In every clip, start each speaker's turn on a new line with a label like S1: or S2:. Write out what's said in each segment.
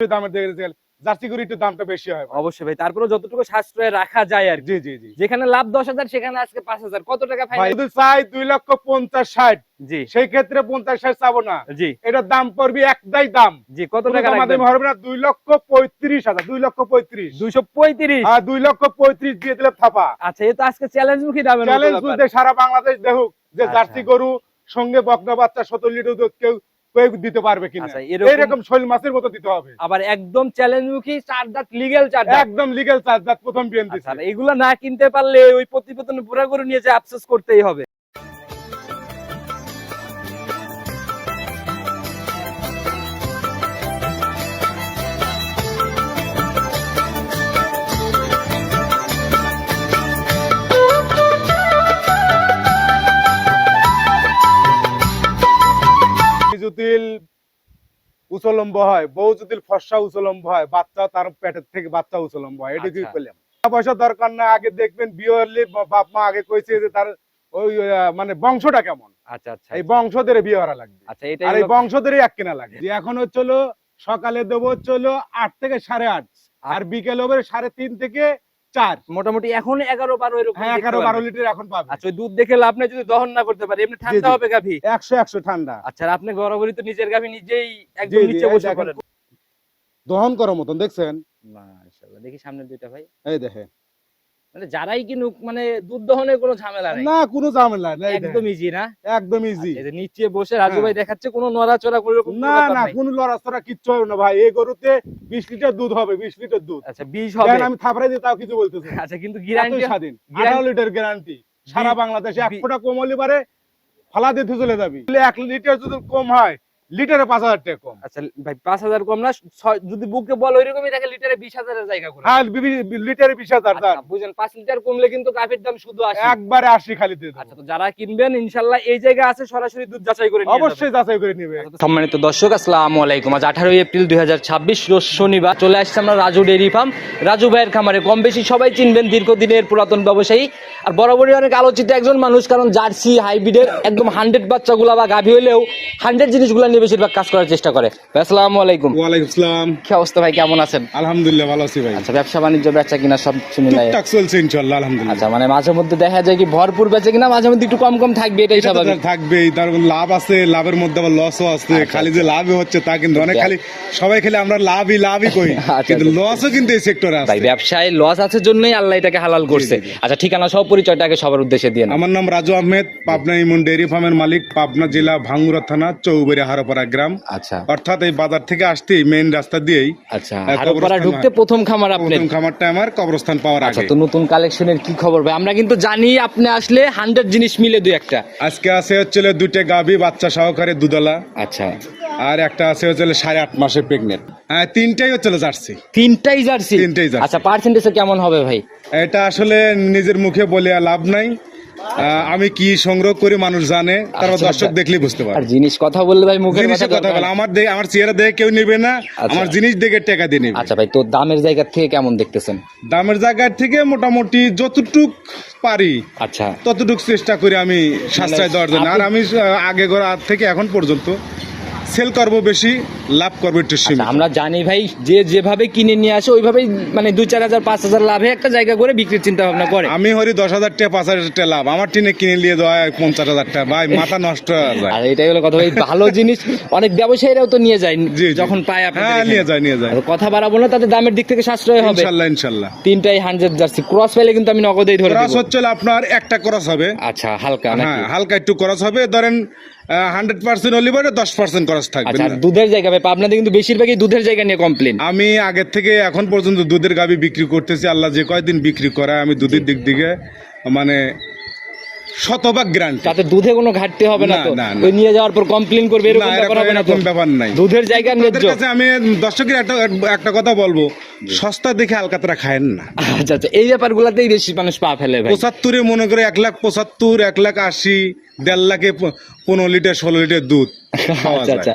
S1: দামের দিকে জার্সি গরু একটু দামটা বেশি হয়
S2: অবশ্যই ভাই, তারপরে যতটুকু সাশ্রয় রাখা যায় আর
S1: জি জি জি
S2: যেখানে লাভ 10,000 সেখানে আজকে 5,000 কত টাকা
S1: ভাই
S2: ফাইনাল?
S1: যদি চাই 2,50,60
S2: জি
S1: সেই ক্ষেত্রে 50-60 চাবো না,
S2: জি
S1: এটার দাম পড়বে একটাই দাম।
S2: জি কত টাকা রাখবেন?
S1: হবে না 2,35,000 2,35,000
S2: 235।
S1: আর 2,35,000 দিয়ে দিলে থাপা।
S2: আচ্ছা, এই তো আজকে চ্যালেঞ্জ মুখী দামের মতো
S1: চ্যালেঞ্জ
S2: ব্যাপার।
S1: বলতে সারা বাংলাদেশ দেখুক যে
S2: আচ্ছা।
S1: জার্সি গরু সঙ্গে বকনা বাচ্চা 17 লিটার দুধ কেউ কেউ দিতে পারবে কিনা,
S2: আচ্ছা, এরকম
S1: এরকম শৈল মাছের মতো দিতে হবে।
S2: আবার একদম চ্যালেঞ্জ মুখী 4 দাঁত লিগ্যাল 4 দাঁত।
S1: একদম লিগ্যাল চার্জ দাঁত প্রথম বিয়ান দিছে।
S2: আচ্ছা, এগুলা না কিনতে পারলে ওই প্রতিবেদনে পুরা গরু নিয়ে যে আফসোস করতেই হবে।
S1: যদি উচলম্ব হয়, বউ যদি ফর্সা উচলম্ব হয়, বাচ্চা তার পেটের থেকে বাচ্চা উচলম্ব হয়, এটা কি
S2: আচ্ছা।
S1: করলাম? টাকা পয়সা দরকার না, আগে দেখবেন বিয়ে হলে বাপ মা আগে কইছে যে তার ওই মানে বংশটা কেমন,
S2: আচ্ছা আচ্ছা
S1: এই বংশ ধরে বিয়ে করা লাগবে।
S2: আচ্ছা, এটা
S1: আর এই বংশ ধরে এক কেনা লাগবে। যে এখন হচ্ছিল সকালে দেবো হচ্ছিল 8 থেকে 8:30, আর বিকেল হবে 3:30 থেকে 4।
S2: মোটামুটি এখন 11-12 এরকম
S1: হ্যাঁ,
S2: দেখতে
S1: 11-12
S2: পারবেন।
S1: লিটার এখন পাবে।
S2: আচ্ছা, ওই দুধ দেখে লাভ নাই যদি দহন না করতে পারে, এমনি ঠান্ডা
S1: জি।
S2: হবে গাভী।
S1: 100 ঠান্ডা।
S2: আচ্ছা, আর আপনি বরাবরই তো নিজের গাভী নিজেই একদম
S1: জি,
S2: নিচে
S1: এই
S2: বসে
S1: দেখেন।
S2: করেন।
S1: দহন করার মতন দেখছেন?
S2: মাশাআল্লাহ, দেখি সামনে দুইটা ভাই।
S1: এই দেখেন,
S2: মানে যারাই কিনুক মানে দুধ দহনের কোনো ঝামেলা নাই,
S1: না কোনো ঝামেলা নাই,
S2: একদম ইজি না?
S1: একদম ইজি।
S2: এই যে নিচে বসে রাজু ভাই দেখাচ্ছে, কোনো নড়াচড়া কোনো রকম
S1: না না কোনো লড়াচড়া কিচ্ছু হবে না ভাই, এই গরুতে 20 লিটার দুধ হবে, 20 লিটার দুধ।
S2: আচ্ছা, 20 হবে।
S1: আমি থাপড়াই দিয়ে তাও কিছু বলতেছি না।
S2: আচ্ছা, কিন্তু গ্যারান্টি
S1: স্বাধীন 18 লিটার গ্যারান্টি সারা বাংলাদেশে। এক ফোঁটা কম হলে পারে ফালা দিয়ে চলে যাবি। 1 লিটার যদি কম হয়, লিটারে 5,000 টাকা কম।
S2: আচ্ছা ভাই, 5,000 কম না, যদি বুকে বল ওইরকমই থাকে লিটারে 20,000 এর জায়গা করে।
S1: হ্যাঁ, লিটারে 20,000
S2: আচ্ছা, বুঝেন 5 লিটার কমলে কিন্তু গাভীর দাম শুধু 80।
S1: একবারে 80 খালি দিয়ে দেব।
S2: আচ্ছা, তো যারা কিনবেন ইনশাআল্লাহ এই জায়গা আছে, সরাসরি দুধ যাচাই করে নিয়ে যাবেন।
S1: অবশ্যই যাচাই করে নেবে।
S2: সম্মানিত দর্শক, আসসালামু আলাইকুম। আজ 18 এপ্রিল 2026 রোজ শনিবার চলে আসছে আমরা রাজু ডেইরি ফার্ম। রাজু ভাইয়ের খামারে কম বেশি সবাই চিনবেন, দীর্ঘদিনের পুরাতন ব্যবসায়ী আর বরাবরই অনেক আলোচিত একজন মানুষ, কারণ জার্সি হাইব্রিডের একদম 100 বাচ্চাগুলা বা গাভী হইলেও 100 জিনিসগুলা নিয়ে বেশিরভাগ কাজ করার চেষ্টা করে। ভাই, আসসালামু আলাইকুম।
S1: ওয়ালাইকুম আসসালাম।
S2: কি অবস্থা ভাই, কেমন আছেন?
S1: আলহামদুলিল্লাহ ভালো আছি ভাই।
S2: আচ্ছা, ব্যবসা বাণিজ্য বেচা কিনা সব মিলাই
S1: টুকটাক চলছে ইনশাআল্লাহ আলহামদুলিল্লাহ।
S2: আচ্ছা, মানে মাঝে মধ্যে দেখা যায় কি ভরপুর বেচে কিনা, মাঝে মধ্যে একটু কম কম থাকবে, এটাই
S1: এটা তো
S2: স্বাভাবিক।
S1: থাকবেই, তার লাভ আছে, লাভের মধ্যে আবার লসও আছে।
S2: আচ্ছা,
S1: খালি যে লাভই হচ্ছে তা কিন্তু অনেক, খালি সবাই খালি আমরা লাভই কই,
S2: আচ্ছা,
S1: কিন্তু
S2: আচ্ছা।
S1: লসও কিন্তু এই সেক্টরে আছে।
S2: ভাই, ব্যবসায় লস আছে জন্যই আল্লাহ এটাকে হালাল করছে।
S1: জি।
S2: আচ্ছা, ঠিকানা সব পরিচয়টাকে সবার উদ্দেশ্যে দিয়ে না।
S1: আমার নাম রাজু আহমেদ, পাবনা ইমন ডেইরি ফার্মের মালিক, পাবনা জেলা ভাঙ্গুরা থানা চৌবাড়ি হারোপাড়া গ্রাম।
S2: আচ্ছা
S1: অর্থাৎ এই বাজার থেকে আসতেই মেইন রাস্তা দিয়েই
S2: আচ্ছা,
S1: কবরস্থান
S2: হারোপাড়া ঢুকতে
S1: হয়।
S2: প্রথম খামার আপনার।
S1: প্রথম খামারটা আমার কবরস্থান পাওয়ার
S2: আচ্ছা,
S1: আগে।
S2: তো নতুন কালেকশনের কি খবর ভাই? আমরা কিন্তু জানি আপনি আসলে 100 জিনিস মিলে দুই একটা।
S1: আজকে আছে হচ্ছিল 2টা গাভী বাচ্চা সহকারে দুধলা,
S2: আচ্ছা,
S1: আর একটা আছে হচ্ছিল 8.5 মাসের প্রেগনেন্ট। হ্যাঁ, 3টাই হচ্ছিল জার্সি।
S2: তিনটাই জার্সি?
S1: তিনটাই জার্সি।
S2: আচ্ছা, পার্সেন্টেজে কেমন হবে ভাই?
S1: এটা আসলে নিজের মুখে বলে আর লাভ নাই। আমি কি সংগ্রহ করি মানুষ জানে, তারপর
S2: আচ্ছা,
S1: দর্শক
S2: আচ্ছা।
S1: দেখলেই বুঝতে
S2: আর
S1: পারে।
S2: জিনিস কথা বললে ভাই মুখের
S1: জিনিসের কথা বলে আমার চেহারা দেখে কেউ নেবে না, আমার জিনিস দেখে টাকা দিয়ে নেবে।
S2: আচ্ছা ভাই, তো দামের জায়গা থেকে কেমন দেখতেছেন?
S1: দামের জায়গা থেকে মোটামুটি যতটুক পারি
S2: আচ্ছা,
S1: ততটুক চেষ্টা করি আমি সাশ্রয় দেওয়ার জন্য। আর আমি আগে গড়া থেকে এখন পর্যন্ত সেল করবো বেশি, লাভ করবো একটু সীমিত।
S2: আমরা জানি ভাই, যে যেভাবে কিনে নিয়ে আসে ওইভাবেই মানে 2-4 হাজার 5,000 লাভে একটা জায়গা করে বিক্রির চিন্তা ভাবনা করে।
S1: আমি হরি 10,000 টাকা 5,000 টাকা লাভ, আমার টিনে কিনে নিয়ে দেওয়া 50,000 টাকা, ভাই মাথা নষ্ট হয়ে যায়।
S2: আর এটাই হলো কথা ভাই, ভালো জিনিস অনেক ব্যবসায়ীরাও তো নিয়ে যায়
S1: জি।
S2: যখন পায় আপনাদের
S1: হ্যাঁ,
S2: এখানে।
S1: নিয়ে যায়।
S2: আর কথা বাড়াবো না, তাতে দামের দিক থেকে সাশ্রয় হবে।
S1: ইনশাল্লাহ।
S2: তিনটাই 100 জার্সি ক্রস পেলে কিন্তু আমি নগদেই ধরে
S1: ক্রস
S2: দেব।
S1: হচ্ছে আপনার একটা ক্রস হবে।
S2: আচ্ছা, হালকা
S1: হ্যাঁ,
S2: নাকি?
S1: হালকা একটু ক্রস হবে, ধরেন 100% হলে পরে 10% ক্রস থাকবে।
S2: আচ্ছা, আর দুধের জায়গা ভাই, আপনাদের কিন্তু বেশিরভাগই দুধের জায়গা নিয়ে কমপ্লেন।
S1: আমি আগের থেকে এখন পর্যন্ত দুধের গাভী বিক্রি করতেছি, আল্লাহ যে কয়দিন বিক্রি করায় আমি দুধের দিক থেকে মানে 100% গ্যারান্টি।
S2: তাতে দুধে কোনো ঘাটতি হবে না তো?
S1: না।
S2: ওই নিয়ে যাওয়ার পর কমপ্লেন করবে এরকম ব্যাপার হবে না তো?
S1: এরকম ব্যাপার নাই।
S2: দুধের জায়গা
S1: তাদের
S2: ন্যায্য।
S1: কাছে আমি দর্শকের একটা কথা বলবো, সস্তা দেখে আলকাতরা খায়েন না।
S2: আচ্ছা আচ্ছা, এই ব্যাপারগুলোতেই বেশি মানুষ পা ফেলে ভাই।
S1: 75 মনে করে 1,75,000, 1,80,000, 1.5 লাখে 15 লিটার 16 লিটার দুধ পাওয়া
S2: আচ্ছা,
S1: যায়।
S2: আচ্ছা।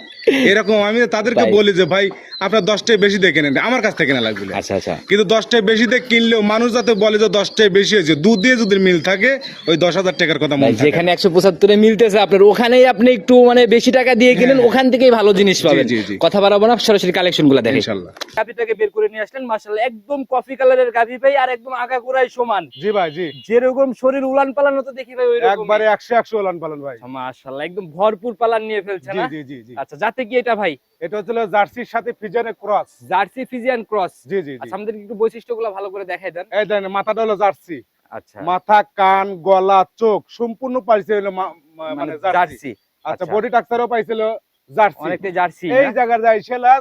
S1: এরকম আমি তাদেরকে
S2: ভাই।
S1: বলি যে ভাই আপনার 10টায় বেশি দিয়ে কেনেন, আমার কাছ থেকে কেনা লাগবে।
S2: আচ্ছা আচ্ছা।
S1: কিন্তু 10টায় বেশি দিয়ে কিনলেও মানুষ যাতে বলে যে 10টায় বেশি হয়েছে, দুধ দিয়ে যদি মিল থাকে ওই 10,000 টাকার কথা মনে থাকে।
S2: যেখানে 175 মিলতেছে আপনার ওখানেই আপনি একটু মানে বেশি টাকা দিয়ে কিনেন, ওখান থেকেই ভালো জিনিস পাবেন।
S1: জি, জি।
S2: কথা বাড়াবো না, সরাসরি কালেকশন গুলো দেখেন
S1: ইনশাআল্লাহ।
S2: গাভিটাকে বের করে নিয়ে আসলেন, মাশাআল্লাহ একদম কফি কালারের গাভি ভাই, আর একদম আগাগোড়াই সমান।
S1: জি ভাই, জি।
S2: যেরকম শরীর উলান পালানো তো দেখি ভাই ওইরকম
S1: একবারে 100 ওলান পালন ভাই।
S2: মাশাআল্লাহ একদম ভরপুর পালান নিয়ে ফেলছে
S1: জি
S2: না?
S1: জি জি জি।
S2: আচ্ছা, যাতে কি এটা ভাই?
S1: এটা হচ্ছে জার্সির সাথে ফিজিয়ানের ক্রস।
S2: Jersey Friesian cross.
S1: জি জি জি।
S2: আচ্ছা, আমাদের একটু বৈশিষ্ট্যগুলো ভালো করে দেখাই দেন।
S1: এই দেখেন, মাথাটা হলো জার্সি।
S2: আচ্ছা,
S1: মাথা, কান, গলা, চোখ সম্পূর্ণ পাইছে হলো মানে জার্সি।
S2: জার্সি।
S1: আচ্ছা, বডি টাক্সারও পাইছিল জার্সি।
S2: অনেকটা জার্সি।
S1: এই জায়গার যাইছেলা,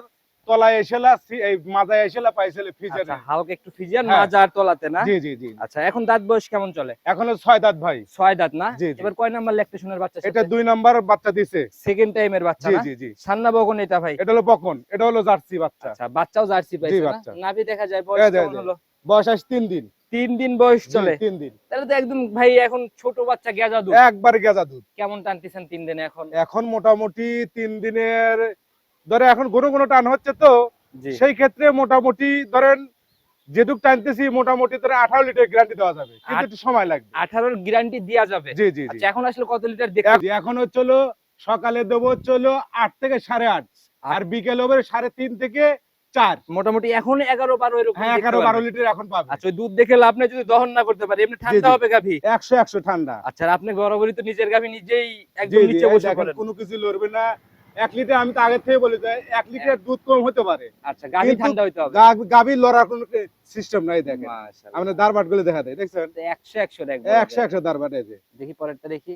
S1: তলায় এসেলা, এই মাথায় এসেলা পাইছিল ফিজিয়ান।
S2: আচ্ছা, হালকা একটু ফিজিয়ান
S1: হ্যাঁ।
S2: মাজার তলাতে না?
S1: জি জি জি।
S2: আচ্ছা, এখন দাঁত বয়স কেমন চলে?
S1: এখন 6 দাঁত ভাই।
S2: 6 দাঁত না?
S1: জি, জি।
S2: এবার কয় নাম্বার ল্যাকটেশনের বাচ্চা?
S1: এটা 2 নাম্বার বাচ্চা দিছে।
S2: সেকেন্ড টাইমের বাচ্চা
S1: জি
S2: না?
S1: জি জি।
S2: সান্না বকন এটা ভাই?
S1: এটা হলো বকন, এটা হলো জার্সি বাচ্চা।
S2: আচ্ছা, বাচ্চাও জার্সি পাইছে না?
S1: বাচ্চা।
S2: নাভি দেখা যায়,
S1: এই
S2: বয়স
S1: যে,
S2: কেমন হলো?
S1: বয়স আজ 3 দিন।
S2: 3 দিন বয়স
S1: জি,
S2: চলে।
S1: 3 দিন।
S2: তাহলে তো একদম ভাই এখন ছোট বাচ্চা গেজা দুধ।
S1: একবারে গেজা দুধ।
S2: কেমন টানতেছেন 3 দিনে এখন?
S1: এখন মোটামুটি 3 দিনের ধরে এখন কোনো টান হচ্ছে তো,
S2: জি।
S1: সেই ক্ষেত্রে মোটামুটি ধরেন যেটুক টানতেছি মোটামুটি ধরে 18 লিটার গ্যারান্টি দেওয়া যাবে, কিন্তু একটু সময় লাগবে।
S2: 18 এর গ্যারান্টি দেয়া যাবে।
S1: জি জি জি।
S2: আচ্ছা, এখন আসলে কত লিটার দেখতে?
S1: এখন হচ্ছে হলো সকালে দেবো হচ্ছে হলো 8 থেকে 8:30, আর বিকেল হবে 3:30 থেকে 4।
S2: মোটামুটি এখন 11-12 এরকম
S1: হ্যাঁ,
S2: দেখতে
S1: 11-12
S2: পারবেন।
S1: লিটার এখন পাবে।
S2: আচ্ছা, ওই দুধ দেখে লাভ নাই যদি দহন না করতে পারে, এমনি ঠান্ডা
S1: জি।
S2: হবে গাভী।
S1: 100 ঠান্ডা।
S2: আচ্ছা, আর আপনি বরাবরই তো নিজের গাভী নিজেই
S1: জি
S2: একদম
S1: জি,
S2: নিচে
S1: এই
S2: বসে
S1: দেখেন,
S2: করেন।
S1: কোনো কিছু লড়বে না। 1 লিটার আমি তো আগে থেকে বলে যাই, 1 লিটার দুধ কম হতে পারে।
S2: আচ্ছা, গাভী
S1: কিন্তু
S2: ঠান্ডা হইতে হবে।
S1: গাভী লড়ার কোনো সিস্টেম নাই। দেখেন
S2: মাশাআল্লাহ।
S1: আমরা দারবাট গুলো দেখা দেয়, দেখছেন?
S2: 100 দেখবো।
S1: 100 দারবাট। এই যে
S2: দেখি পরেরটা দেখি।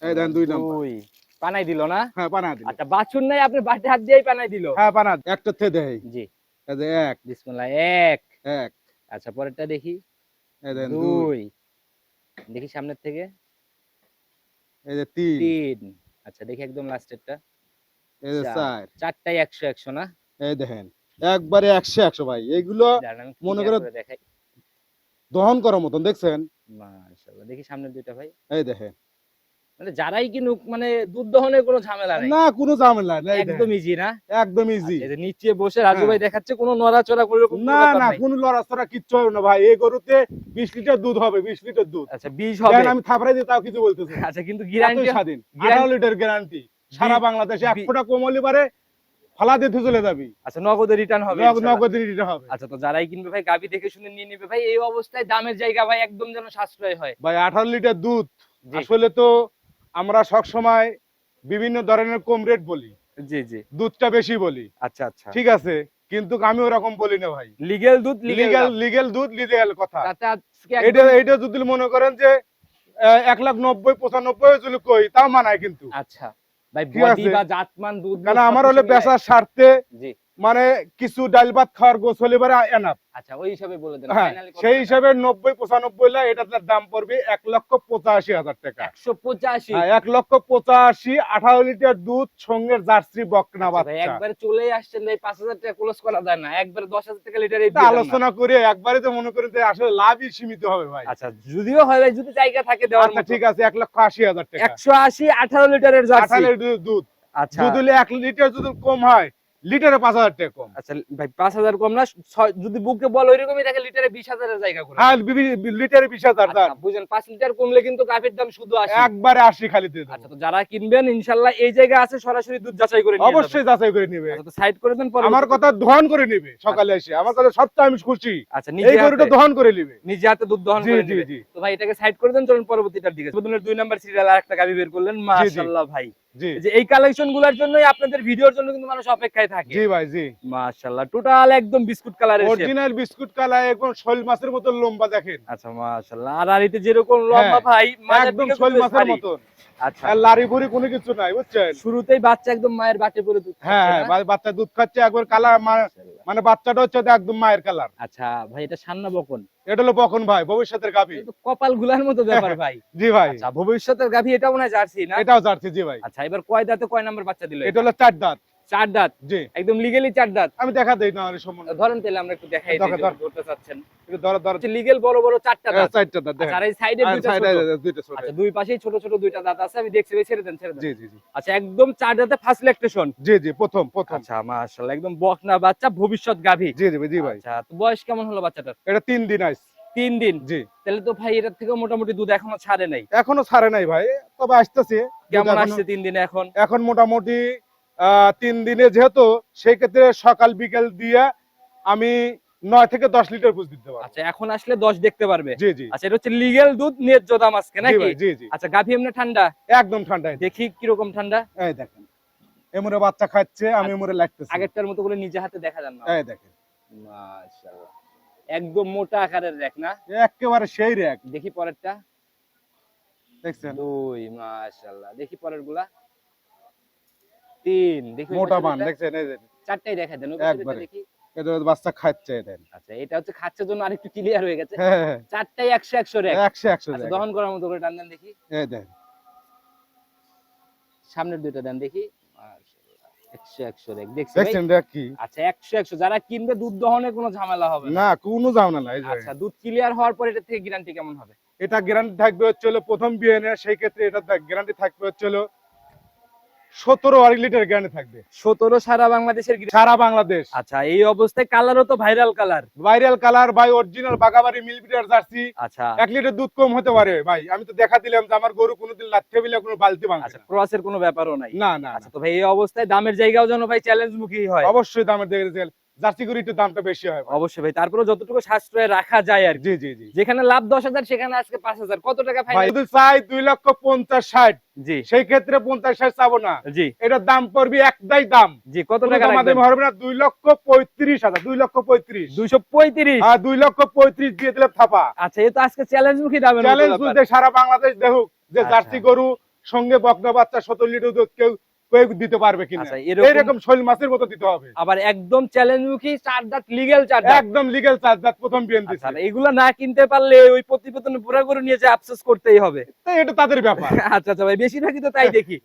S1: এই দেখেন 2 নাম্বার।
S2: ওই পানাই দিল না?
S1: হ্যাঁ, পানা দিল।
S2: আচ্ছা, বাছুর নাই, আপনি বাটে হাত দিয়েই পানাই দিল।
S1: হ্যাঁ, পানা একটা থেকে দেই।
S2: জি,
S1: এই যে 1
S2: বিসমিল্লাহ। 1।
S1: 1
S2: আচ্ছা, পরেরটা দেখি।
S1: এই দেখেন 2
S2: 2। দেখি সামনের থেকে।
S1: এই যে 3
S2: 3। আচ্ছা, দেখি একদম লাস্টেরটা।
S1: এই যে 4
S2: চারটাই 100 না?
S1: এই দেখেন একবারে 100 ভাই। এগুলো
S2: দাঁড়ান, আমি
S1: মনে
S2: clear
S1: করে
S2: করে দেখাই।
S1: দহন করার মতন, দেখছেন?
S2: মাশাআল্লাহ, দেখি সামনের দুইটা ভাই।
S1: এই দেখেন,
S2: মানে যারাই কিনুক মানে দুধ দহনের কোনো ঝামেলা নাই,
S1: না কোনো ঝামেলা নাই।
S2: একদম ইজি না?
S1: একদম ইজি।
S2: এই যে নিচে বসে রাজু
S1: হ্যাঁ।
S2: ভাই দেখাচ্ছে, কোনো নড়াচড়া কোনো রকম
S1: না না, কোনো লড়াচড়া কিচ্ছু হবে না ভাই। এই গরুতে 20 লিটার দুধ হবে, 20 লিটার দুধ।
S2: আচ্ছা, 20 হবে।
S1: আমি থাপড়াই দিই তাও কিছু বলতেছি না।
S2: আচ্ছা, কিন্তু গ্যারান্টি
S1: স্বাধীন 18 লিটার গ্যারান্টি সারা বাংলাদেশে। 1 ফোঁটা কম হলে পারে ফালা দিয়ে চলে যাবি।
S2: আচ্ছা, নগদে রিটার্ন হবে?
S1: নগদ রিটার্ন হবে।
S2: আচ্ছা, তো যারাই কিনবে ভাই গাবি দেখে শুনে নিয়ে নেবে ভাই। এই অবস্থায় দামের জায়গা ভাই একদম যেন সাশ্রয় হয়
S1: ভাই 18 লিটার দুধ।
S2: জি।
S1: আসলে তো আমরা সব সময় বিভিন্ন ধরনের কম রেট বলি,
S2: জি জি।
S1: দুধটা বেশি বলি,
S2: আচ্ছা আচ্ছা,
S1: ঠিক আছে, কিন্তু আমি ওরকম বলি না ভাই।
S2: লিগ্যাল দুধ,
S1: লিগ্যাল দুধ, লিগ্যাল কথা।
S2: তাতে আজকে
S1: এটা যদি মনে করেন যে 1,90,95 যদি কই তাও মানায় কিন্তু।
S2: আচ্ছা ভাই,
S1: ঠিক
S2: বডি
S1: আছে।
S2: বা জাতমান দুধ
S1: কারণ আমার হলে বেচার স্বার্থে
S2: জি।
S1: মানে কিছু ডাল ভাত খাওয়ার গোছ হলে পারে এনাফ।
S2: আচ্ছা, ওই হিসাবে বলে দেন।
S1: হ্যাঁ,
S2: ফাইনালি
S1: সেই হিসাবে 90-95 লাখ এটার দাম পড়বে 1,85,000 টাকা।
S2: 185।
S1: হ্যাঁ, 1,85,000, 18 লিটার দুধ সঙ্গে জার্সি বকনা
S2: ভাই
S1: বাচ্চা।
S2: একবারে চলেই আসছেন ভাই, 5,000 টাকা ক্লোজ করা যায় না? একবারে 10,000 টাকা লিটারে
S1: তা আলোচনা করে একবারে তো মনে করেন যে আসলে লাভই সীমিত হবে ভাই।
S2: আচ্ছা, যদিও হয় ভাই, যদি জায়গা থাকে দেওয়ার
S1: আচ্ছা
S2: মতো।
S1: ঠিক আছে, 1,80,000 টাকা।
S2: 180, 18 লিটারের জার্সি।
S1: 18 লিটার দুধ।
S2: আচ্ছা
S1: দুধ হলে 1 লিটার যদি কম হয়, লিটারে 5,000 টাকা কম।
S2: আচ্ছা ভাই, 5,000 কম না? যদি বুকে বল ওইরকমই থাকে, লিটারে 20,000 এর জায়গা করে।
S1: হ্যাঁ, লিটারে 20,000 দাম।
S2: আচ্ছা, বুঝেন, 5 লিটার কমলে কিন্তু গাভীর দাম শুধু 80।
S1: একবারে 80 খালি দিয়ে দেবো।
S2: আচ্ছা, তো যারা কিনবেন ইনশাআল্লাহ এই জায়গা আছে, সরাসরি দুধ যাচাই করে নিয়ে যাবেন।
S1: অবশ্যই যাচাই করে নিবে।
S2: আচ্ছা, তো সাইড করে দেন। পরে
S1: আমার কথা দহন করে নিবে সকালে এসে। আমার কথা সবটা আমি খুশি।
S2: আচ্ছা,
S1: এই
S2: নিজে
S1: গরুটা
S2: হাতে
S1: দহন করে নিবে।
S2: নিজে হাতে দুধ দহন
S1: জি
S2: করে
S1: জি
S2: নেবে।
S1: জি
S2: তো ভাই এটাকে সাইড করে দেন, চলুন পরবর্তীটার দিকে। উদ্বোধনের 2 নাম্বার সিরিয়াল আরেকটা গাভী বের করলেন। মাশাআল্লাহ ভাই,
S1: জি
S2: এই যে এই কালেকশন গুলোর জন্যই আপনাদের ভিডিওর জন্য কিন্তু মানুষ অপেক্ষায় থাকে।
S1: জি ভাই, জি।
S2: মাশাআল্লাহ, টোটাল একদম বিস্কুট কালারের শেপ।
S1: অরিজিনাল বিস্কুট কালার, একদম শোল মাছের মতো লম্বা দেখেন।
S2: আচ্ছা, মাশাআল্লাহ। আর আরিতে যেরকম লম্বা ভাই, মাঝের
S1: একদম
S2: দিকে
S1: শোল
S2: কিন্তু
S1: মাছের
S2: ভারী।
S1: মতো।
S2: আচ্ছা,
S1: আর লারি ভুরি কোনো কিছু নাই, বুঝছেন?
S2: শুরুতেই বাচ্চা একদম মায়ের বাটে পড়ে দুধ খাচ্ছে
S1: হ্যাঁ
S2: না?
S1: হ্যাঁ, বাচ্চা দুধ খাচ্ছে একবার কালার, মানে বাচ্চাটা হচ্ছে একদম মায়ের কালার।
S2: আচ্ছা ভাই, এটা সান্না বকন,
S1: এটা হলো বকন ভাই, ভবিষ্যতের গাভী।
S2: এটা তো কপাল গুলার মতো ব্যাপার ভাই।
S1: জি ভাই,
S2: আচ্ছা, ভবিষ্যতের গাভী, এটা মনে হয় জার্সি না?
S1: এটাও জার্সি। জি ভাই,
S2: আচ্ছা, এবার কয় দাঁতে কয় নাম্বার বাচ্চা দিল?
S1: এটা হলো 4 দাঁত।
S2: চার দাঁত,
S1: জি
S2: একদম লিগেলি চার দাঁত।
S1: আমি দেখা দেই না আর সম্বন্ধে
S2: ধরেন তাহলে আমরা একটু দেখাই
S1: ধরেন,
S2: দিই,
S1: ধরেন।
S2: ধরতে চাচ্ছেন।
S1: একটু ধরো ধরো
S2: লিগেল বড় বড় চারটা দাঁত।
S1: চারটা দাঁত দেখেন
S2: আচ্ছা, আর এই সাইডে
S1: আর
S2: দুইটা
S1: সাইডে
S2: ছোট।
S1: দুইটা ছোট
S2: আচ্ছা, দুই পাশেই ছোট ছোট দুইটা দাঁত আছে, আমি দেখছি ভাই, ছেড়ে দেন ছেড়ে দেন।
S1: জি জি জি
S2: আচ্ছা, একদম চার দাঁতে ফার্স্ট ল্যাকটেশন।
S1: জি জি প্রথম প্রথম
S2: আচ্ছা, মাশাআল্লাহ, একদম বকনা বাচ্চা, ভবিষ্যৎ গাভী।
S1: জি জি জি ভাই
S2: আচ্ছা, তো বয়স কেমন হলো বাচ্চাটার?
S1: এটা 3 দিন আইস
S2: 3 দিন।
S1: জি
S2: তাহলে তো ভাই এটার থেকে মোটামুটি দুধ এখনো ছাড়ে নাই।
S1: এখনো ছাড়ে নাই ভাই, তবে আসতেছে।
S2: কেমন
S1: এখনো-
S2: আসছে 3 দিনে এখন?
S1: এখন মোটামুটি 3 দিনে যেহেতু সেই ক্ষেত্রে সকাল বিকেল দিয়ে আমি 9 থেকে 10 লিটার দুধ দিতে পারবো।
S2: আচ্ছা, এখন আসলে 10 দেখতে পারবে।
S1: জি জি
S2: আচ্ছা, এটা হচ্ছে লিগ্যাল দুধ, ন্যায্য দাম আজকে
S1: জি
S2: নাকি?
S1: ভাই জি জি
S2: আচ্ছা, গাভী এমনি ঠান্ডা?
S1: একদম ঠান্ডা।
S2: দেখি কিরকম ঠান্ডা।
S1: এই দেখেন এমরে বাচ্চা খাচ্ছে, আমি এমরে লাগতেছি।
S2: আগেরটার মতো করে নিজে হাতে দেখা যান না।
S1: এই দেখেন
S2: মাশাআল্লাহ, একদম মোটা আকারের রেক না?
S1: একেবারে সেই রেক।
S2: দেখি পরেরটা।
S1: দেখছেন
S2: 2, মাশাআল্লাহ। দেখি পরের গুলা। 3, দেখি ওই
S1: মোটা
S2: পাশের
S1: বান
S2: দুইটা।
S1: দেখছেন, এই যে
S2: চারটাই দেখা দেন, ওই পাশের দুইটা
S1: একবারে।
S2: দেখি।
S1: এটা বাচ্চা খাচ্ছে দেন।
S2: আচ্ছা, এটা হচ্ছে খাচ্ছের জন্য আরেকটু ক্লিয়ার হয়ে গেছে।
S1: হ্যাঁ হ্যাঁ
S2: চারটাই 100 100 রেক।
S1: 100 100
S2: আচ্ছা, দহন করার মতো করে টান দেন দেখি।
S1: এই দেখেন
S2: সামনের দুইটা দেন দেখি। মাশাআল্লাহ, 100 100 রেক দেখছি ভাই।
S1: দেখছেন রেক কি?
S2: আচ্ছা, 100 100 যারা কিনবে দুধ দহনে কোনো ঝামেলা হবে না।
S1: না কোনো ঝামেলা নাই। এই যে
S2: আচ্ছা, দুধ ক্লিয়ার হওয়ার পর এটা থেকে গ্যারান্টি কেমন হবে?
S1: এটা গ্যারান্টি থাকবে হচ্ছে হলো প্রথম বিএনএ, সেই ক্ষেত্রে এটা গ্যারান্টি থাকবে হচ্ছে হলো 17 লিটার গ্যারান্টি থাকবে
S2: 17 সারা বাংলাদেশের guarantee।
S1: সারা বাংলাদেশ।
S2: আচ্ছা, এই অবস্থায় কালারও তো ভাইরাল কালার।
S1: ভাইরাল কালার ভাই, অরিজিনাল বাগাবাড়ি মিলবিটার জার্সি।
S2: আচ্ছা
S1: 1 লিটার দুধ কম হতে পারে ভাই, আমি তো দেখা দিলাম যে আমার গরু কোনোদিন লাথে বিলে কোনো বালতি ভাঙে
S2: আচ্ছা,
S1: না।
S2: ক্রসের কোনো ব্যাপারও নাই।
S1: না না
S2: আচ্ছা, তো ভাই এই অবস্থায় দামের জায়গাও যেন ভাই চ্যালেঞ্জ মুখী হয়।
S1: অবশ্যই দামের দিকে জার্সি গরু একটু দামটা বেশি হয় ভাই।
S2: অবশ্যই ভাই, তারপরে যতটুকু সাশ্রয় রাখা যায় আর কি।
S1: জি জি জি
S2: যেখানে লাভ 10,000 সেখানে আজকে 5,000। কত টাকা
S1: ভাই
S2: ফাইনাল?
S1: যদি চাই 2,50,60,
S2: জি
S1: সেই ক্ষেত্রে 50-60 চাবো না,
S2: জি
S1: এটার দাম পড়বে একটাই দাম।
S2: জি, কত
S1: কোনো
S2: টাকা
S1: দামাদামি
S2: রাখবেন?
S1: হবে না, 2,35,000, 2,35,000।
S2: 235।
S1: আর 2,35,000 দিয়ে দিলে থাপা।
S2: আচ্ছা, এই তো আজকে চ্যালেঞ্জ মুখী দামের মতো
S1: চ্যালেঞ্জ
S2: ব্যাপার।
S1: বুঝতে সারা বাংলাদেশ দেখুক যে
S2: আচ্ছা।
S1: জার্সি গরু সঙ্গে বকনা বাচ্চা 17 লিটার দুধ কেউ কেউ দিতে পারবে কিনা।
S2: আচ্ছা, এরকম-
S1: এইরকম শৈল মাছের মতো দিতে হবে।
S2: আবার একদম চ্যালেঞ্জ মুখী চার দাঁত, লিগ্যাল চার দাঁত।
S1: একদম লিগ্যাল চার্জ দাঁত প্রথম বিএন দিছে।
S2: আচ্ছা, এগুলা না কিনতে পারলে ওই প্রতিবেদনে পুরা করে নিয়ে যে আফসোস করতেই হবে।
S1: তো এটা তাদের ব্যাপার।
S2: আচ্ছা আচ্ছা ভাই, বেশিরভাগই তো তাই দেখি।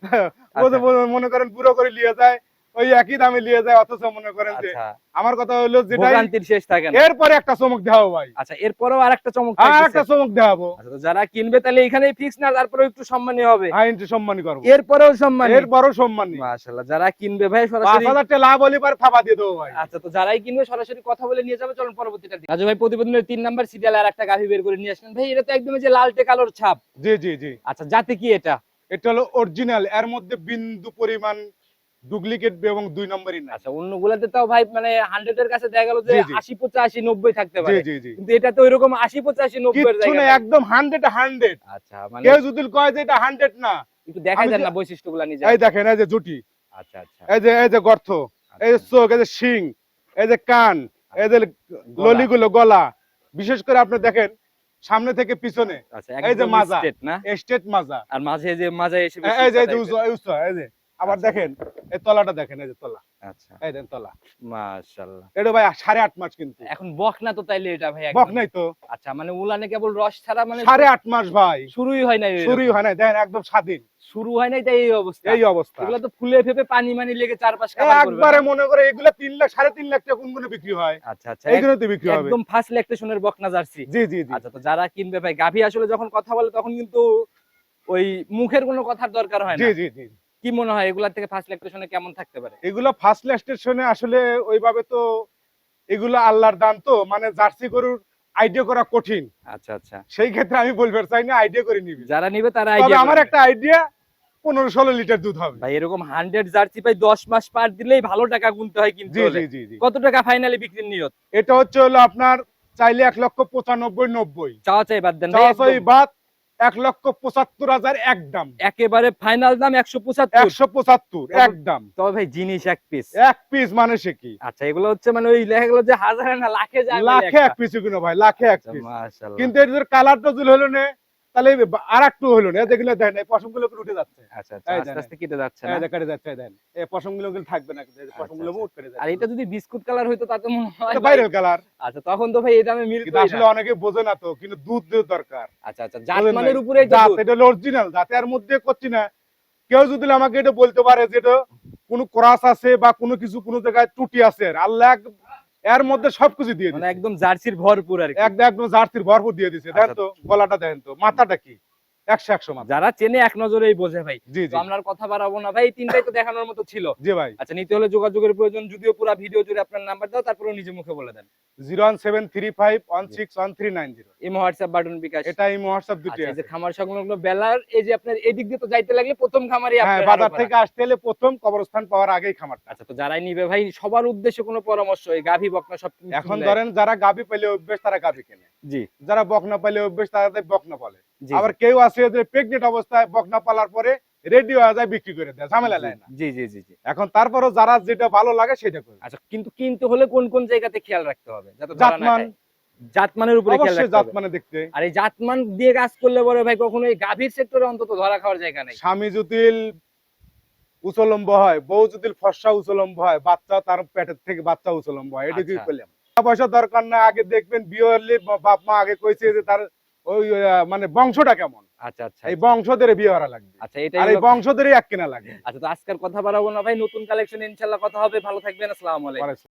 S1: মনে করেন পুরো করে নিয়ে যায়, ওই একই দামে নিয়ে যায়, অথচ মনে করেন যে
S2: আচ্ছা,
S1: আমার কথা হলো যেটা
S2: ভোগান্তির শেষ থাকে না।
S1: এরপরে একটা চমক দেখাবো ভাই।
S2: আচ্ছা, এরপরেও আরেকটা চমক
S1: আর
S2: থাকতেছে।
S1: একটা চমক দেখাবো।
S2: আচ্ছা, তো যারা কিনবে তাহলে এখানেই ফিক্স না, তারপরে একটু সম্মানী হবে?
S1: আইনটি সম্মানী করবো,
S2: এরপরেও সম্মানী?
S1: এরপরও সম্মানী।
S2: মাশাআল্লাহ, যারা কিনবে ভাই সরাসরি।
S1: 5,000 টাকা লাভ হলে পরে থাপা দিয়ে দেবো ভাই।
S2: আচ্ছা, তো যারাই কিনবে সরাসরি কথা বলে নিয়ে যাবে। চলুন পরবর্তীটা দেখি। রাজু ভাই, প্রতিবেদনের 3 নাম্বার সিরিয়ালে আর একটা গাভী বের করে নিয়ে আসলেন ভাই। এটা তো একদম এই যে লালটে কালোর ছাপ।
S1: জি জি জি
S2: আচ্ছা, জাতি কি এটা?
S1: এটা হলো অরিজিনাল, এর মধ্যে বিন্দু পরিমাণ ডুপ্লিকেট এবং 2 নম্বরই না।
S2: আচ্ছা, অন্যগুলাতে তাও ভাই মানে 100 এর কাছে দেখা গেল যে
S1: জি, জি।
S2: 80 85 90 থাকতে
S1: জি
S2: পারে।
S1: জি জি
S2: কিন্তু এটা তো ওইরকম 80 85 90 এর
S1: কিচ্ছু
S2: জায়গা
S1: না,
S2: নাই।
S1: একদম 100
S2: আচ্ছা, মানে
S1: কেউ যদি কয় যে এটা 100 না,
S2: একটু দেখাই
S1: আমি
S2: দেন
S1: যে-
S2: না বৈশিষ্ট্যগুলা নিজে।
S1: এই দেখেন এই যে জুটি,
S2: আচ্ছা আচ্ছা
S1: এই যে গর্ত, এই যে চোখ, এই যে শিং, এই যে কান, এই যে ললিগুলো, গলা, বিশেষ করে আপনি দেখেন সামনে থেকে পিছনে
S2: আচ্ছা,
S1: এই যে
S2: একদম
S1: মাজা,
S2: straight না?
S1: স্টেট মাজা,
S2: আর মাঝে যে মাঝে এসে বেশি
S1: এই যে
S2: উঁচা
S1: উঁচু,
S2: type এর।
S1: উঁচু, এই যে আবার
S2: আচ্ছা।
S1: দেখেন এই তলাটা দেখেন, এই যে তলা,
S2: আচ্ছা,
S1: এই দেন তলা,
S2: মাশাআল্লাহ।
S1: এটা ভাই 8.5 মাস কিন্তু
S2: এখন বক না তো তাইলে এটা ভাই একদম?
S1: বক নাই তো,
S2: আচ্ছা, মানে উলানে কেবল রস ছাড়া মানে
S1: 8.5 মাস ভাই,
S2: শুরুই হয় নাই।
S1: শুরুই হয় না, দেখেন একদম স্বাধীন,
S2: শুরু হয় নাই তাই এই অবস্থা।
S1: এই অবস্থা।
S2: এগুলো তো ফুলে ফেপে পানি মানি লেগে চারপাশ কাভার করবে
S1: একবারে
S2: না?
S1: মনে করে এগুলো 3 লাখ 3.5 লাখ টাকা কোন গুলো বিক্রি হয়,
S2: আচ্ছা আচ্ছা,
S1: এইগুলোতে বিক্রি হবে।
S2: একদম ফার্স্ট ল্যাকটেশনের বকনা জার্সি।
S1: জি জি জি
S2: আচ্ছা, তো যারা কিনবে ভাই, গাভী আসলে যখন কথা বলে তখন কিন্তু ওই মুখের কোনো কথার দরকার হয়
S1: জি
S2: না।
S1: জি জি
S2: কি মনে হয় এগুলা থেকে ফার্স্ট ল্যাকটেশনে কেমন থাকতে পারে?
S1: এগুলো ফার্স্ট স্টেশনে আসলে ওইভাবে তো এগুলো আল্লাহর দান, তো মানে জার্সি গরুর আইডিয়া করা কঠিন,
S2: আচ্ছা আচ্ছা,
S1: সেই ক্ষেত্রে আমি বলতে চাই না আইডিয়া করে নিবি।
S2: যারা নিবে তারা
S1: তবে
S2: আইডিয়া
S1: আমার একটা আইডিয়া 15-16 লিটার দুধ হবে।
S2: ভাই, এরকম 100 জার্সি ভাই 10 মাস পার দিলেই ভালো টাকা গুনতে হয় কিন্তু।
S1: জি জি জি জি
S2: কত টাকা ফাইনালি বিক্রির নিয়ত?
S1: এটা হচ্ছে হলো আপনার চাইলে 1,95,90,
S2: চাওয়া চাই বাদ দেন ভাই,
S1: চাওয়া চাই
S2: একদম
S1: বাদ 1,75,000 একদম,
S2: একেবারে ফাইনাল দাম 175।
S1: 175 একদম,
S2: তবে ভাই জিনিস এক পিস।
S1: এক পিস মানে সে কি,
S2: আচ্ছা, এগুলো হচ্ছে মানে ওই লেখা গেল যে হাজারে না লাখে যায়,
S1: লাখে এক পিস কিনো ভাই, লাখে এক পিস।
S2: মাশাআল্লাহ।
S1: কিন্তু এদের কালারটা যদি হলো না, তাহলে আর একটু হলো না, দেখলে দেখেন এই পশমগুলো করে উঠে যাচ্ছে,
S2: আচ্ছা আচ্ছা,
S1: এই
S2: আস্তে
S1: দেন,
S2: আস্তে কেটে যাচ্ছে
S1: এই
S2: না?
S1: দেখে যাচ্ছে, দেন এই পশমগুলো কিন্তু থাকবে না, কিন্তু পশমগুলো
S2: আচ্ছা,
S1: মুট করে
S2: আর
S1: যাচ্ছে,
S2: এটা যদি বিস্কুট কালার হইতো তাতে মনে হয়
S1: এটা ভাইরাল কালার।
S2: আচ্ছা, তখন তো ভাই এই দামে মিল
S1: কিন্তু আসলে অনেকে বোঝে না তো, কিন্তু দুধ দিয়ে দরকার।
S2: আচ্ছা আচ্ছা, জাত
S1: বোঝেন
S2: মানের
S1: নাই?
S2: উপরেই তো
S1: জাত,
S2: দুধ।
S1: এটা হলো অরিজিনাল জাত, এর মধ্যে করছি না। কেউ যদি আমাকে এটা বলতে পারে যে এটা কোনো ক্রস আছে বা কোনো কিছু কোনো জায়গায় ত্রুটি আছে, আল্লাহ এর মধ্যে সবকিছু দিয়ে
S2: মানে
S1: দিয়েছে।
S2: একদম জার্সির ভরপুর আর কি।
S1: একদম জার্সির ভরপুর দিয়ে দিয়েছে। দেখেন তো গলাটা, দেখেন তো মাথাটা কি 100 মাথা।
S2: যারা চেনে এক নজরেই বোঝে ভাই।
S1: জি
S2: তো
S1: জি
S2: আমরা আর কথা বাড়াবো না ভাই, এই তিনটাই তো দেখানোর মতো ছিল।
S1: জি ভাই।
S2: আচ্ছা, নিতে হলে যোগাযোগের প্রয়োজন, যদিও পুরো ভিডিও জুড়ে আপনার নাম্বার দাও, তারপরে নিজে মুখে বলে দেন।
S1: 01735161390
S2: ইমো, হোয়াটসঅ্যাপ, বাটন বিকাশ।
S1: এটাই হোয়াটসঅ্যাপ
S2: আচ্ছা,
S1: দুটি
S2: এই যে
S1: আছে।
S2: খামার সংলগ্ন বেলার, এই যে আপনার এদিক দিয়ে তো যাইতে লাগলে প্রথম খামারই
S1: হ্যাঁ,
S2: আপনার
S1: বাজার
S2: হারোপাড়া।
S1: থেকে আসতে হলে প্রথম কবরস্থান পাওয়ার আগেই খামারটা।
S2: আচ্ছা, তো যারাই নিবে ভাই সবার উদ্দেশ্যে কোনো পরামর্শ, এই গাভী বকনা সব কিছু
S1: এখন
S2: মিলায়।
S1: ধরেন যারা গাভী পেলে অভ্যেস তারা গাভী কেনে,
S2: জি
S1: যারা বকনা পেলে অভ্যেস তারা বকনা পালে।
S2: জি
S1: আবার কেউ আছে যে প্রেগনেন্ট অবস্থায় বকনা পালার পরে রেডি হয়ে যায়, বিক্রি করে দেয়, ঝামেলা
S2: জি
S1: নেয় না।
S2: জি জি জি জি।
S1: এখন তারপরও যারা যেটা ভালো লাগে সেটা করে।
S2: আচ্ছা, কিন্তু কিনতে হলে কোন কোন জায়গাতে খেয়াল রাখতে হবে যাতে ধরা না
S1: জাতমান,
S2: খায়? জাতমানের উপরে খেয়াল
S1: অবশ্যই
S2: রাখতে হবে।
S1: জাতমানে দেখতে।
S2: আর এই জাতমান দিয়ে কাজ করলে পরে ভাই কখনো এই গাভীর সেক্টরে অন্তত ধরা খাওয়ার জায়গা নেই।
S1: স্বামী যদি উচলম্ব হয়, বউ যদি ফর্সা উচলম্ব হয়, বাচ্চা তার পেটের থেকে বাচ্চা উচলম্ব হয়, এটা কি
S2: আচ্ছা।
S1: পেলাম। টাকা পয়সা দরকার না, আগে দেখবেন বিয়ে হলে বাপ মা আগে কইছে যে তার ওই মানে বংশটা কেমন,
S2: আচ্ছা আচ্ছা
S1: এই বংশধরে বিয়ে করা লাগবে।
S2: আচ্ছা, এটাই
S1: আর এই
S2: হলো।
S1: বংশধরে এক কেনা লাগবে।
S2: আচ্ছা, তো আজকের কথা বাড়াবো না ভাই, নতুন কালেকশন ইনশাল্লাহ কথা হবে। ভালো থাকবেন, আসসালামু আলাইকুম।